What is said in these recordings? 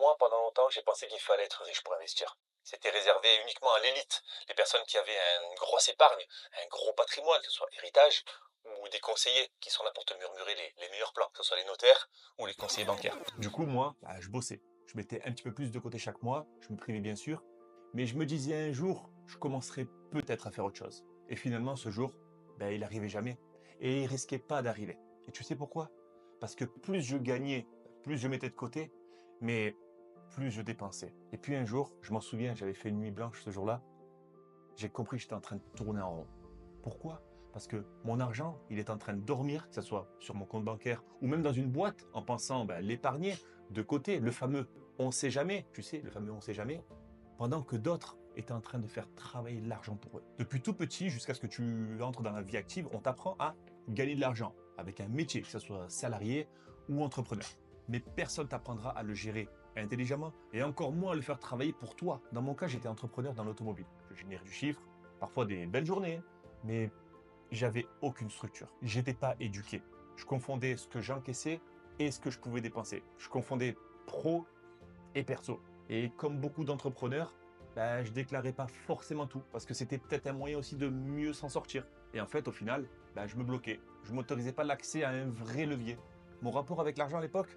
Moi, pendant longtemps, j'ai pensé qu'il fallait être riche pour investir. C'était réservé uniquement à l'élite, les personnes qui avaient une grosse épargne, un gros patrimoine, que ce soit héritage, ou des conseillers qui sont là pour te murmurer les meilleurs plans, que ce soit les notaires ou les conseillers bancaires. Du coup, moi, je bossais. Je mettais un petit peu plus de côté chaque mois. Je me privais bien sûr. Mais je me disais un jour, je commencerai peut-être à faire autre chose. Et finalement, ce jour, il n'arrivait jamais. Et il risquait pas d'arriver. Et tu sais pourquoi? Parce que plus je gagnais, plus je mettais de côté, mais plus je dépensais. Et puis un jour, je m'en souviens, j'avais fait une nuit blanche ce jour-là. J'ai compris que j'étais en train de tourner en rond. Pourquoi? Parce que mon argent, il est en train de dormir, que ce soit sur mon compte bancaire ou même dans une boîte, en pensant l'épargner de côté, le fameux on sait jamais, tu sais, le fameux on sait jamais, pendant que d'autres étaient en train de faire travailler de l'argent pour eux. Depuis tout petit jusqu'à ce que tu entres dans la vie active, on t'apprend à gagner de l'argent avec un métier, que ce soit salarié ou entrepreneur. Mais personne t'apprendra à le gérer intelligemment et encore moins à le faire travailler pour toi. Dans mon cas, j'étais entrepreneur dans l'automobile. Je génère du chiffre, parfois des belles journées, mais j'avais aucune structure. J'étais pas éduqué. Je confondais ce que j'encaissais et ce que je pouvais dépenser. Je confondais pro et perso. Et comme beaucoup d'entrepreneurs, je déclarais pas forcément tout parce que c'était peut-être un moyen aussi de mieux s'en sortir. Et en fait, au final, je me bloquais. Je m'autorisais pas l'accès à un vrai levier. Mon rapport avec l'argent à l'époque,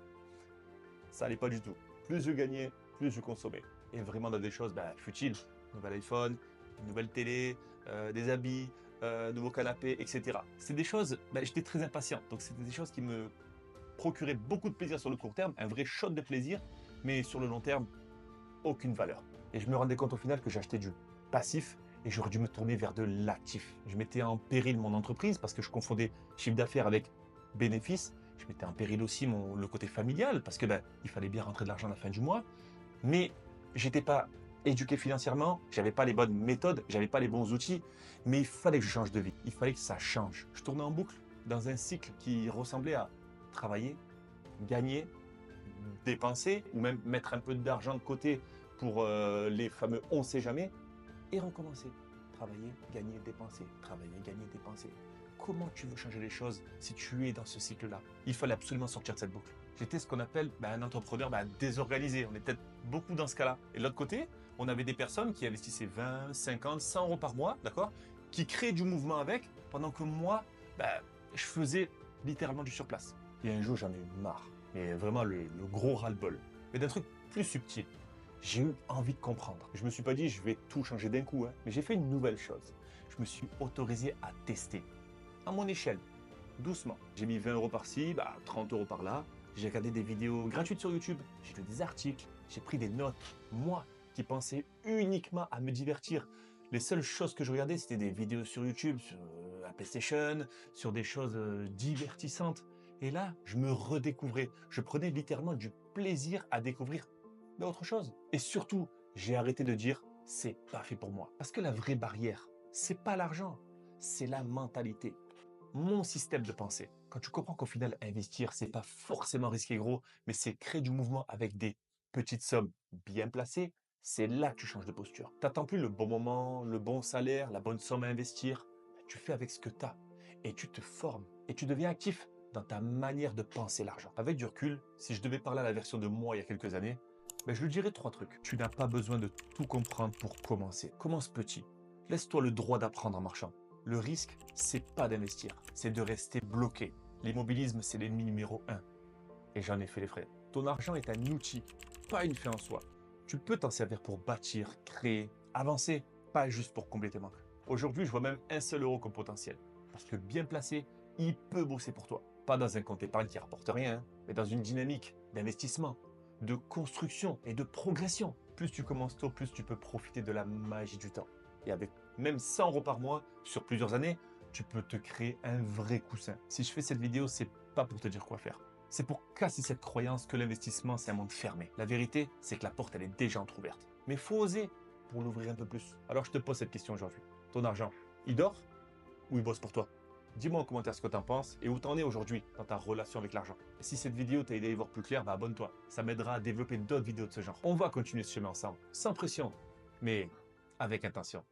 ça allait pas du tout. Plus je gagnais, plus je consommais. Et vraiment dans des choses futiles. Nouvel iPhone, une nouvelle télé, des habits, nouveau canapé, etc. C'est des choses, j'étais très impatient. Donc c'était des choses qui me procuraient beaucoup de plaisir sur le court terme, un vrai shot de plaisir, mais sur le long terme, aucune valeur. Et je me rendais compte au final que j'achetais du passif et j'aurais dû me tourner vers de l'actif. Je mettais en péril mon entreprise parce que je confondais chiffre d'affaires avec bénéfice. Je mettais en péril aussi le côté familial parce que il fallait bien rentrer de l'argent à la fin du mois. Mais j'étais pas éduqué financièrement, j'avais pas les bonnes méthodes, j'avais pas les bons outils, mais il fallait que je change de vie. Il fallait que ça change. Je tournais en boucle dans un cycle qui ressemblait à travailler, gagner, dépenser ou même mettre un peu d'argent de côté pour les fameux on sait jamais et recommencer. Travailler, gagner, dépenser. Travailler, gagner, dépenser. Comment tu veux changer les choses si tu es dans ce cycle-là? Il fallait absolument sortir de cette boucle. J'étais ce qu'on appelle un entrepreneur désorganisé. On est peut-être beaucoup dans ce cas-là. Et de l'autre côté, on avait des personnes qui investissaient 20, 50, 100 euros par mois, d'accord, qui créaient du mouvement avec, pendant que moi, je faisais littéralement du surplace. Et un jour, j'en ai eu marre. Mais vraiment le gros ras-le-bol. Mais d'un truc plus subtil. J'ai eu envie de comprendre. Je me suis pas dit je vais tout changer d'un coup, hein, mais j'ai fait une nouvelle chose. Je me suis autorisé à tester, à mon échelle, doucement. J'ai mis 20 euros par-ci, 30 euros par-là. J'ai regardé des vidéos gratuites sur YouTube, j'ai lu des articles, j'ai pris des notes. Moi, qui pensais uniquement à me divertir, les seules choses que je regardais, c'était des vidéos sur YouTube, sur la PlayStation, sur des choses divertissantes. Et là, je me redécouvrais. Je prenais littéralement du plaisir à découvrir autre chose. Et surtout, j'ai arrêté de dire c'est pas fait pour moi. Parce que la vraie barrière, c'est pas l'argent, c'est la mentalité, mon système de pensée. Quand tu comprends qu'au final, investir, c'est pas forcément risquer gros, mais c'est créer du mouvement avec des petites sommes bien placées, c'est là que tu changes de posture. T'attends plus le bon moment, le bon salaire, la bonne somme à investir. Tu fais avec ce que tu as et tu te formes et tu deviens actif dans ta manière de penser l'argent. Avec du recul, si je devais parler à la version de moi il y a quelques années, je lui dirais 3 trucs. Tu n'as pas besoin de tout comprendre pour commencer. Commence petit. Laisse-toi le droit d'apprendre en marchant. Le risque, c'est pas d'investir, c'est de rester bloqué. L'immobilisme, c'est l'ennemi numéro 1. Et j'en ai fait les frais. Ton argent est un outil, pas une fin en soi. Tu peux t'en servir pour bâtir, créer, avancer, pas juste pour combler tes manques. Aujourd'hui, je vois même un seul euro comme potentiel. Parce que bien placé, il peut bosser pour toi. Pas dans un compte épargne qui rapporte rien, mais dans une dynamique d'investissement, de construction et de progression. Plus tu commences tôt, plus tu peux profiter de la magie du temps. Et avec même 100 euros par mois, sur plusieurs années, tu peux te créer un vrai coussin. Si je fais cette vidéo, c'est pas pour te dire quoi faire. C'est pour casser cette croyance que l'investissement, c'est un monde fermé. La vérité, c'est que la porte, elle est déjà entrouverte. Mais faut oser pour l'ouvrir un peu plus. Alors je te pose cette question aujourd'hui. Ton argent, il dort ou il bosse pour toi? Dis-moi en commentaire ce que tu en penses et où t'en es aujourd'hui dans ta relation avec l'argent. Et si cette vidéo t'a aidé à y voir plus clair, abonne-toi. Ça m'aidera à développer d'autres vidéos de ce genre. On va continuer ce chemin ensemble, sans pression, mais avec intention.